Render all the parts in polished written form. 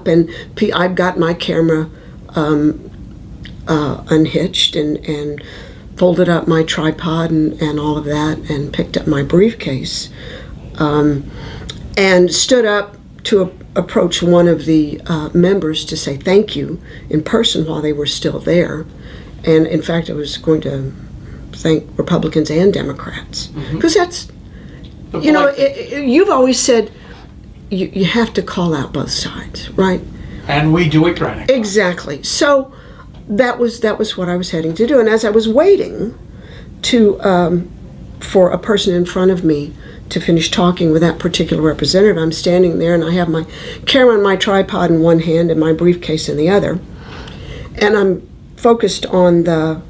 and I've got my camera unhitched and folded up my tripod and all of that, and picked up my briefcase, and stood up to approach one of the members to say thank you in person while they were still there. And in fact, I was going to thank Republicans and Democrats, because that's, you know, you've always said you have to call out both sides, right? And we do it granted. Exactly. So that was what I was heading to do. And as I was waiting for a person in front of me to finish talking with that particular representative, I'm standing there and I have my camera and my tripod in one hand and my briefcase in the other, and I'm focused on the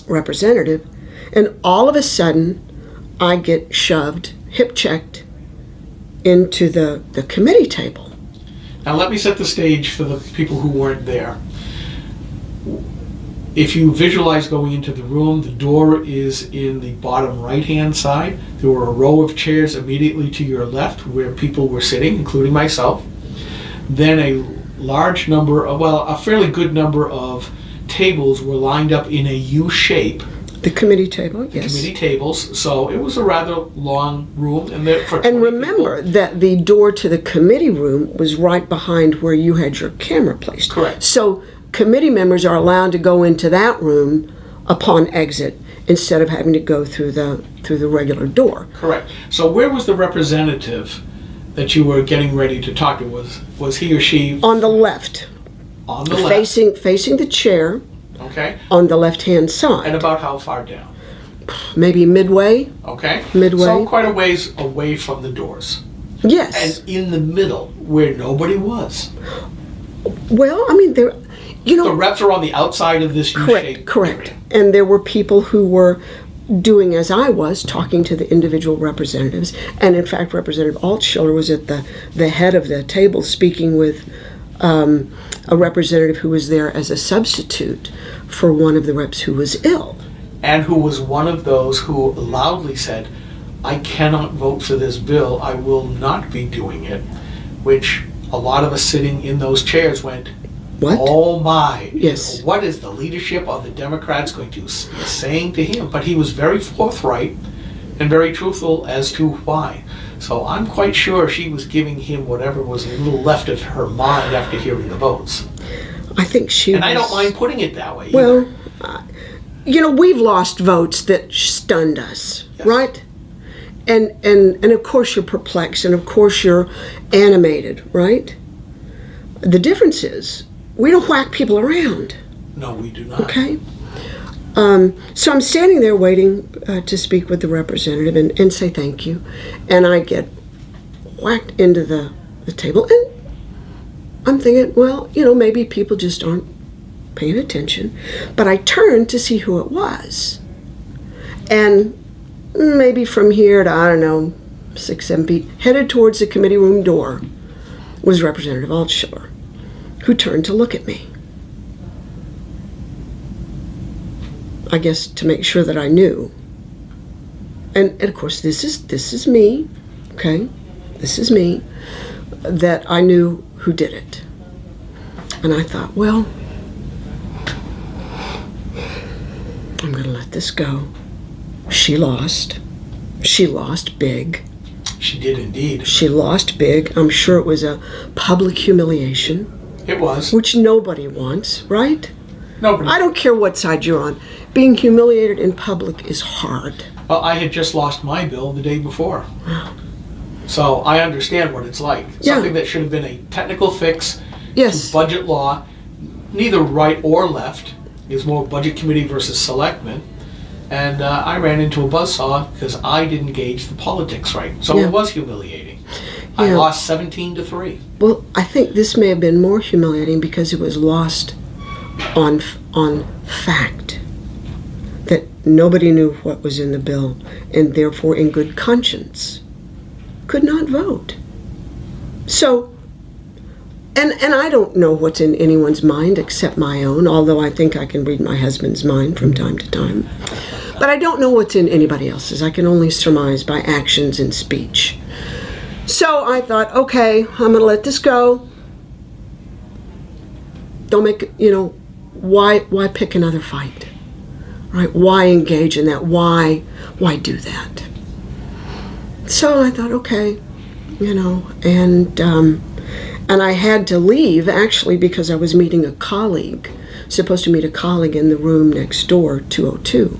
representative, and all of a sudden I get shoved, hip-checked, into the committee table. Now let me set the stage for the people who weren't there. If you visualize going into the room, the door is in the bottom right-hand side. There were a row of chairs immediately to your left where people were sitting, including myself. Then a large number of, well, a fairly good number of tables were lined up in a U shape. The committee table, yes. Committee tables, so it was a rather long room. And remember that the door to the committee room was right behind where you had your camera placed. Correct. So committee members are allowed to go into that room upon exit instead of having to go through the regular door. Correct. So where was the representative that you were getting ready to talk to? Was he or she on the left? On the left. Facing the chair. Okay. On the left-hand side. And about how far down? Maybe midway. Okay. Midway. So quite a ways away from the doors. Yes. And in the middle, where nobody was. Well, I mean, there, you know. The reps are on the outside of this U-shaped Correct. area. And there were people who were doing as I was, talking to the individual representatives. And in fact, Representative Altschiller was at the head of the table speaking with a representative who was there as a substitute for one of the reps who was ill. And who was one of those who loudly said, I cannot vote for this bill, I will not be doing it, which a lot of us sitting in those chairs went, what? Oh my, yes. What is the leadership of the Democrats going to be saying to him? But he was very forthright and very truthful as to why. So I'm quite sure she was giving him whatever was a little left of her mind after hearing the votes. I think she And was, I don't mind putting it that way well, you know, we've lost votes that stunned us, yes. right? And of course you're perplexed, and of course you're animated, right? The difference is we don't whack people around. No, we do not. Okay? So I'm standing there waiting to speak with the representative and say thank you. And I get whacked into the table. And I'm thinking, well, you know, maybe people just aren't paying attention. But I turned to see who it was. And maybe from here to, I don't know, 6-7 feet, headed towards the committee room door, was Representative Altschiller, who turned to look at me. I guess to make sure that I knew. And of course this is me, okay? This is me, that I knew who did it. And I thought, well, I'm gonna let this go. She lost. She lost big. She did indeed. She lost big. I'm sure it was a public humiliation. It was. Which nobody wants, right? Nobody. I don't care what side you're on. Being humiliated in public is hard. Well, I had just lost my bill the day before. So I understand what it's like. Yeah. Something that should have been a technical fix Yes. to budget law, neither right or left, is more budget committee versus selectmen. And I ran into a buzzsaw because I didn't gauge the politics right. So Yeah. it was humiliating. I Yeah. lost 17-3. Well, I think this may have been more humiliating because it was lost on fact. That nobody knew what was in the bill, and therefore in good conscience could not vote. So, and I don't know what's in anyone's mind except my own, although I think I can read my husband's mind from time to time. But I don't know what's in anybody else's. I can only surmise by actions and speech. So I thought, okay, I'm going to let this go. Don't make, why pick another fight? Right? Why engage in that? Why do that? So I thought, okay, and I had to leave actually because I was meeting a colleague, supposed to meet a colleague in the room next door, 202.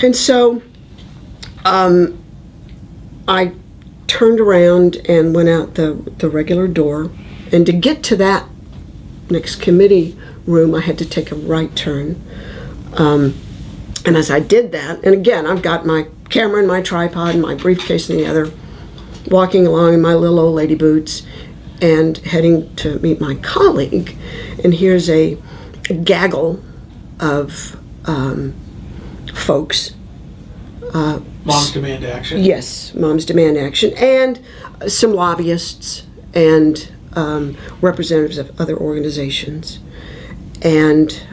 And so I turned around and went out the regular door, and to get to that next committee room, I had to take a right turn. And as I did that, and again, I've got my camera and my tripod and my briefcase in the other, walking along in my little old lady boots and heading to meet my colleague, and here's a gaggle of folks. Moms Demand Action. Yes, Moms Demand Action, and some lobbyists and representatives of other organizations, and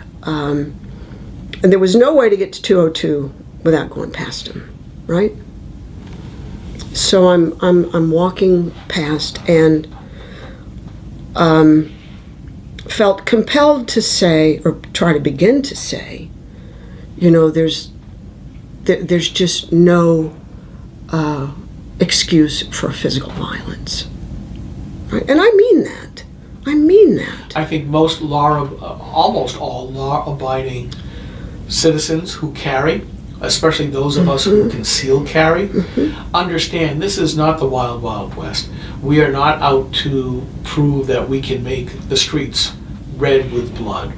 there was no way to get to 202 without going past them, right? So I'm walking past and felt compelled to say, or try to begin to say, there's just no excuse for physical violence, right? And I mean that. I think almost all law-abiding citizens who carry, especially those of us who conceal carry, understand this is not the wild, wild west. We are not out to prove that we can make the streets red with blood.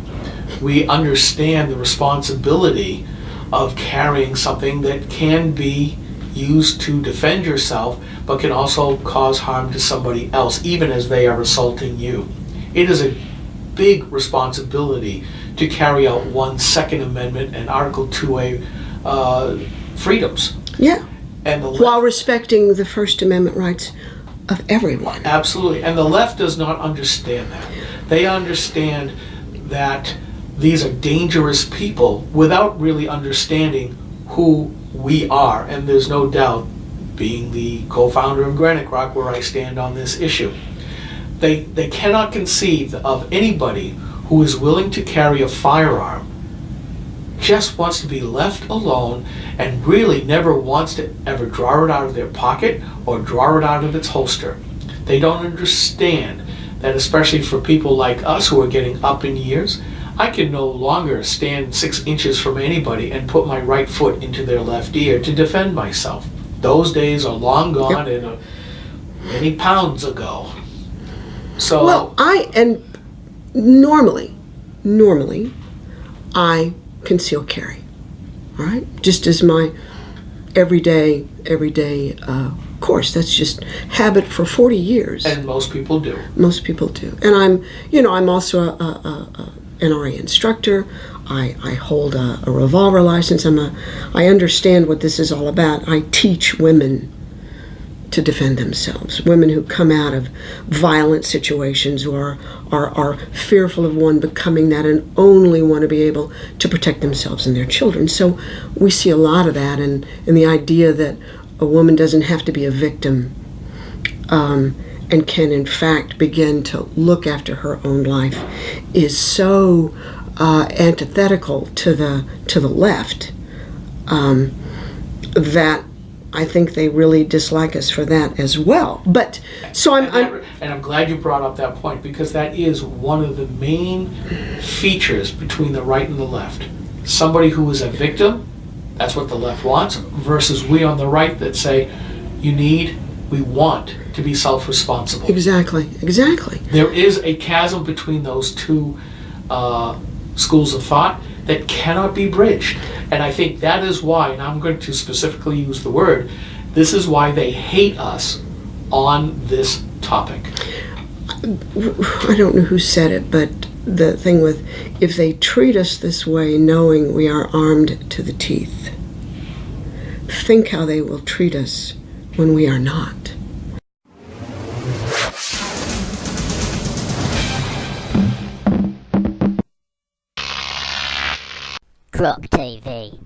We understand the responsibility of carrying something that can be used to defend yourself, but can also cause harm to somebody else, even as they are assaulting you. It is a big responsibility to carry out one's Second Amendment and Article 2A freedoms. Yeah. And while respecting the First Amendment rights of everyone. Absolutely. And the left does not understand that. They understand that these are dangerous people without really understanding who we are. And there's no doubt, being the co-founder of Granite Rock, where I stand on this issue. They cannot conceive of anybody who is willing to carry a firearm, just wants to be left alone, and really never wants to ever draw it out of their pocket or draw it out of its holster. They don't understand that, especially for people like us who are getting up in years, I can no longer stand 6 inches from anybody and put my right foot into their left ear to defend myself. Those days are long gone. Yep. And many pounds ago. So well, normally I conceal carry, all right? Just as my everyday course. That's just habit for 40 years. And most people do. Most people do. And I'm also a NRA instructor. I hold a revolver license. I understand what this is all about. I teach women to defend themselves. Women who come out of violent situations, who are fearful of one becoming that and only want to be able to protect themselves and their children. So we see a lot of that, and the idea that a woman doesn't have to be a victim and can in fact begin to look after her own life is so antithetical to the left that I think they really dislike us for that as well. But so I'm glad you brought up that point, because that is one of the main features between the right and the left. Somebody who is a victim, that's what the left wants, versus we on the right that say we want to be self-responsible. Exactly. There is a chasm between those two schools of thought that cannot be bridged. And I think that is why, and I'm going to specifically use the word, this is why they hate us on this topic. I don't know who said it, but the thing with, if they treat us this way knowing we are armed to the teeth, think how they will treat us when we are not. Croc TV.